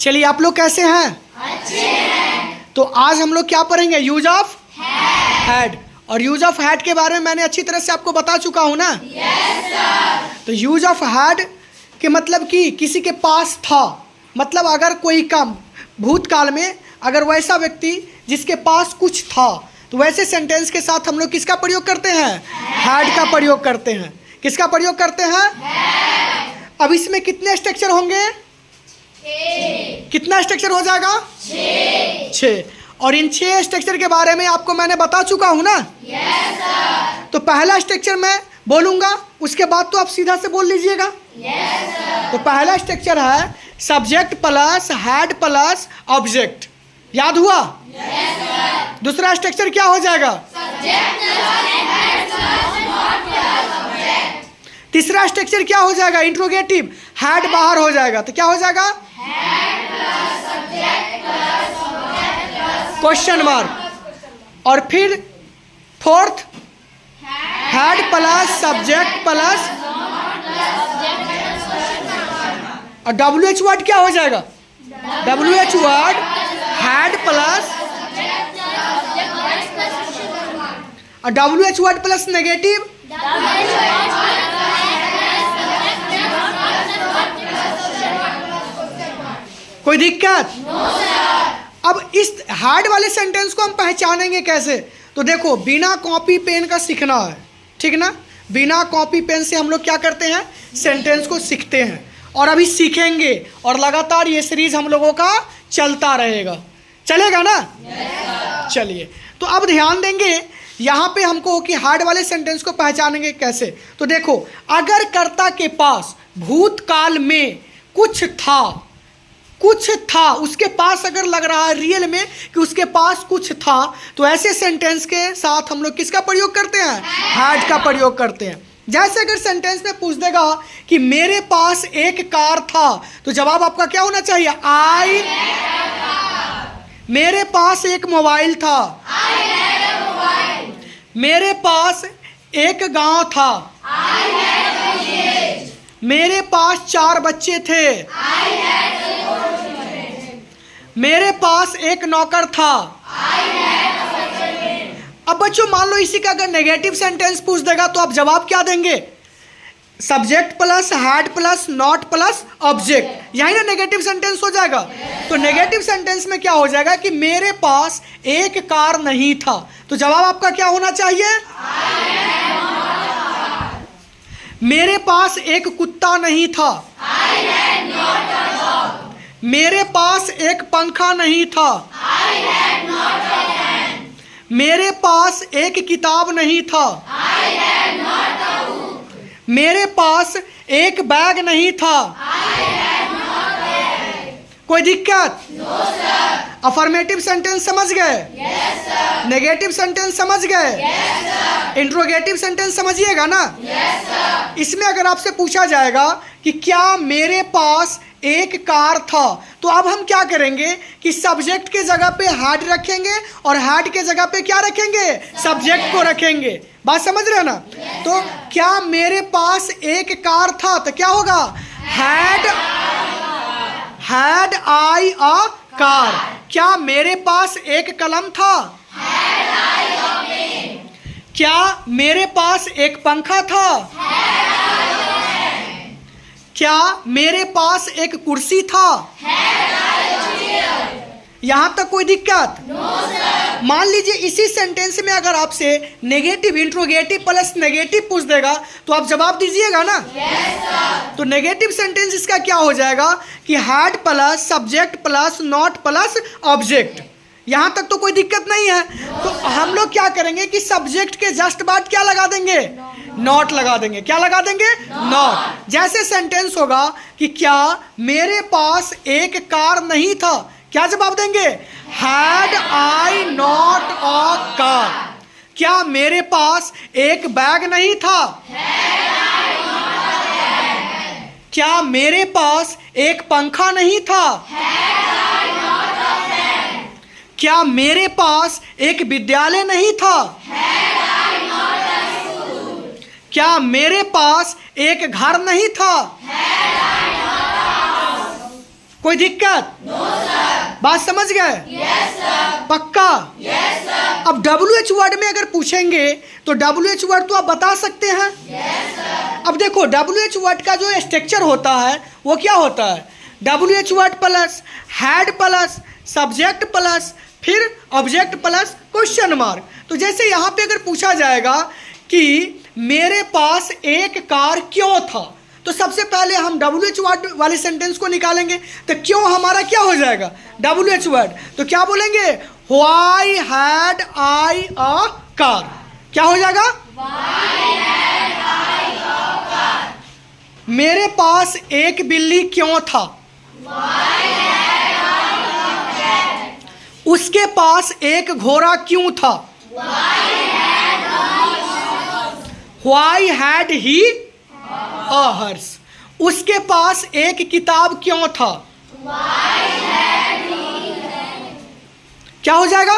चलिए, आप लोग कैसे हैं? अच्छे हैं। तो आज हम लोग क्या पढ़ेंगे? Use of had. और यूज ऑफ हैड के बारे में मैंने अच्छी तरह से आपको बता चुका हूं ना? Yes sir. तो यूज ऑफ हैड के मतलब कि किसी के पास था, मतलब अगर कोई काम भूतकाल में अगर वैसा व्यक्ति जिसके पास कुछ था, तो वैसे सेंटेंस के साथ हम लोग किसका प्रयोग करते हैं? हैड का प्रयोग करते हैं। किसका प्रयोग करते हैं? अब इसमें कितने स्ट्रक्चर होंगे? कितना स्ट्रक्चर हो जाएगा? 6। और इन 6 स्ट्रक्चर के बारे में आपको मैंने बता चुका हूं ना? Yes sir. तो पहला स्ट्रक्चर मैं बोलूंगा, उसके बाद तो आप सीधा से बोल लीजिएगा। Yes sir. तो पहला स्ट्रक्चर है subject plus had plus object. याद हुआ? Yes sir. दूसरा स्ट्रक्चर क्या हो जाएगा? Subject plus had plus not plus object. तीसरा स्ट्रक्चर क्या हो जाएगा? इंट्रोगेटिव। हैड बाहर हो जाएगा तो क्या हो जाएगा? Had plus subject plus object plus question mark. और फिर fourth had plus subject plus और WH वर्ड क्या हो जाएगा? WH वर्ड हैड प्लस और WH वर्ड प्लस नेगेटिव। कोई दिक्कत? अब इस हार्ड वाले सेंटेंस को हम पहचानेंगे कैसे? तो देखो, बिना कॉपी पेन का सीखना है, ठीक ना? बिना कॉपी पेन से हम लोग क्या करते हैं? सेंटेंस को सीखते हैं और अभी सीखेंगे और लगातार ये सीरीज हम लोगों का चलता रहेगा। चलेगा ना? चलिए, तो अब ध्यान देंगे यहाँ पे हमको कि हार्ड वाले सेंटेंस को पहचानेंगे कैसे। तो देखो, अगर कर्ता के पास भूतकाल में कुछ था, उसके पास अगर लग रहा है रियल में कि उसके पास कुछ था, तो ऐसे सेंटेंस के साथ हम लोग किसका प्रयोग करते हैं? हैड का प्रयोग करते हैं। जैसे अगर सेंटेंस में पूछ देगा कि मेरे पास एक कार था, तो जवाब आपका क्या होना चाहिए? मेरे पास एक मोबाइल था। मेरे पास एक गांव था। मेरे पास 4 बच्चे थे। मेरे पास एक नौकर था। अब बच्चों, मान लो इसी का अगर नेगेटिव सेंटेंस पूछ देगा तो आप जवाब क्या देंगे? Subject plus had plus not plus object. यही ना नेगेटिव सेंटेंस हो जाएगा। तो नेगेटिव सेंटेंस में क्या हो जाएगा कि मेरे पास एक कार नहीं था, तो जवाब आपका क्या होना चाहिए? मेरे पास एक कुत्ता नहीं था। मेरे पास एक पंखा नहीं था। मेरे पास एक किताब नहीं था। मेरे पास एक बैग नहीं था। कोई दिक्कत? अफर्मेटिव सेंटेंस समझ गए? नेगेटिव सेंटेंस समझ गए? इंट्रोगेटिव सेंटेंस समझिएगा ना? इसमें अगर आपसे पूछा जाएगा कि क्या मेरे पास एक कार था, तो अब हम क्या करेंगे कि सब्जेक्ट के जगह पे हैड रखेंगे और हैड के जगह पे क्या रखेंगे? सब्जेक्ट को रखेंगे। बात समझ रहे हो ना? तो क्या मेरे पास एक कार था, तो क्या होगा? Had I a car. क्या मेरे पास एक कलम था? क्या मेरे पास एक पंखा था? क्या मेरे पास एक कुर्सी था? यहाँ तक कोई दिक्कत? मान लीजिए इसी सेंटेंस में अगर आपसे नेगेटिव इंट्रोगेटिव प्लस नेगेटिव पूछ देगा, तो आप जवाब दीजिएगा ना? तो नेगेटिव सेंटेंस इसका क्या हो जाएगा कि had plus subject plus not plus object. यहाँ तक तो कोई दिक्कत नहीं है। तो हम लोग क्या करेंगे कि सब्जेक्ट के जस्ट बाद क्या लगा देंगे? नॉट लगा देंगे। क्या लगा देंगे? नॉट। जैसे सेंटेंस होगा कि क्या मेरे पास एक कार नहीं था, क्या जवाब देंगे? Had I not a car. क्या मेरे पास एक बैग नहीं था? क्या मेरे पास एक पंखा नहीं था? क्या मेरे पास एक विद्यालय नहीं था? क्या मेरे पास एक घर नहीं था? कोई दिक्कत? बात समझ गए? पक्का? अब WH वर्ड में अगर पूछेंगे तो WH वर्ड तो आप बता सकते हैं। अब देखो WH वर्ड का जो स्ट्रक्चर होता है वो क्या होता है? WH word plus had plus subject plus फिर ऑब्जेक्ट प्लस क्वेश्चन मार्क। तो जैसे यहाँ पे अगर पूछा जाएगा कि मेरे पास एक कार क्यों था, तो सबसे पहले हम WH वर्ड वाले सेंटेंस को निकालेंगे। तो क्यों हमारा क्या हो जाएगा? WH word. तो क्या बोलेंगे? Why had I a car. क्या हो जाएगा? मेरे पास एक बिल्ली क्यों था? उसके पास एक घोड़ा क्यों था? Why had he a horse. उसके पास एक किताब क्यों था? क्या हो जाएगा?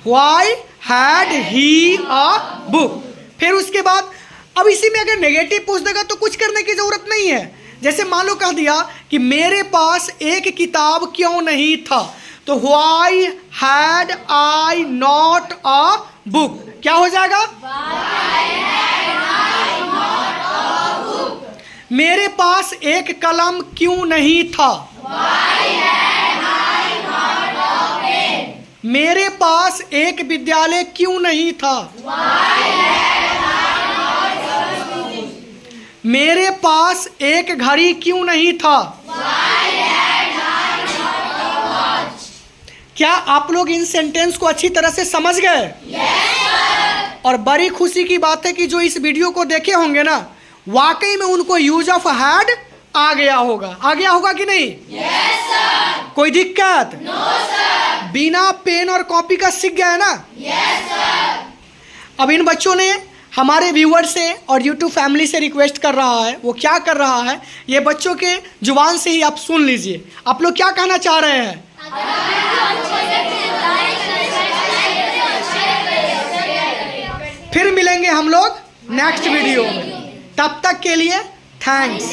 Why had he a book. फिर उसके बाद अब इसी में अगर नेगेटिव पूछ देगा तो कुछ करने की जरूरत नहीं है। जैसे मान लो कह दिया कि मेरे पास एक किताब क्यों नहीं था, तो why had I not a book. क्या हो जाएगा? मेरे पास एक कलम क्यों नहीं था? मेरे पास एक विद्यालय क्यों नहीं था? मेरे पास एक घड़ी क्यों नहीं था? क्या आप लोग इन सेंटेंस को अच्छी तरह से समझ गए? और बड़ी खुशी की बात है कि जो इस वीडियो को देखे होंगे ना, वाकई में उनको यूज ऑफ हैड आ गया होगा। आ गया होगा कि नहीं? कोई दिक्कत? बिना पेन और कॉपी का सीख गया है ना? अब इन बच्चों ने हमारे व्यूअर से और यूट्यूब फैमिली से रिक्वेस्ट कर रहा है, वो क्या कर रहा है ये बच्चों के जुबान से ही आप सुन लीजिए। आप लोग क्या कहना चाह रहे हैं? फिर मिलेंगे हम लोग नेक्स्ट वीडियो में। तब तक के लिए थैंक्स।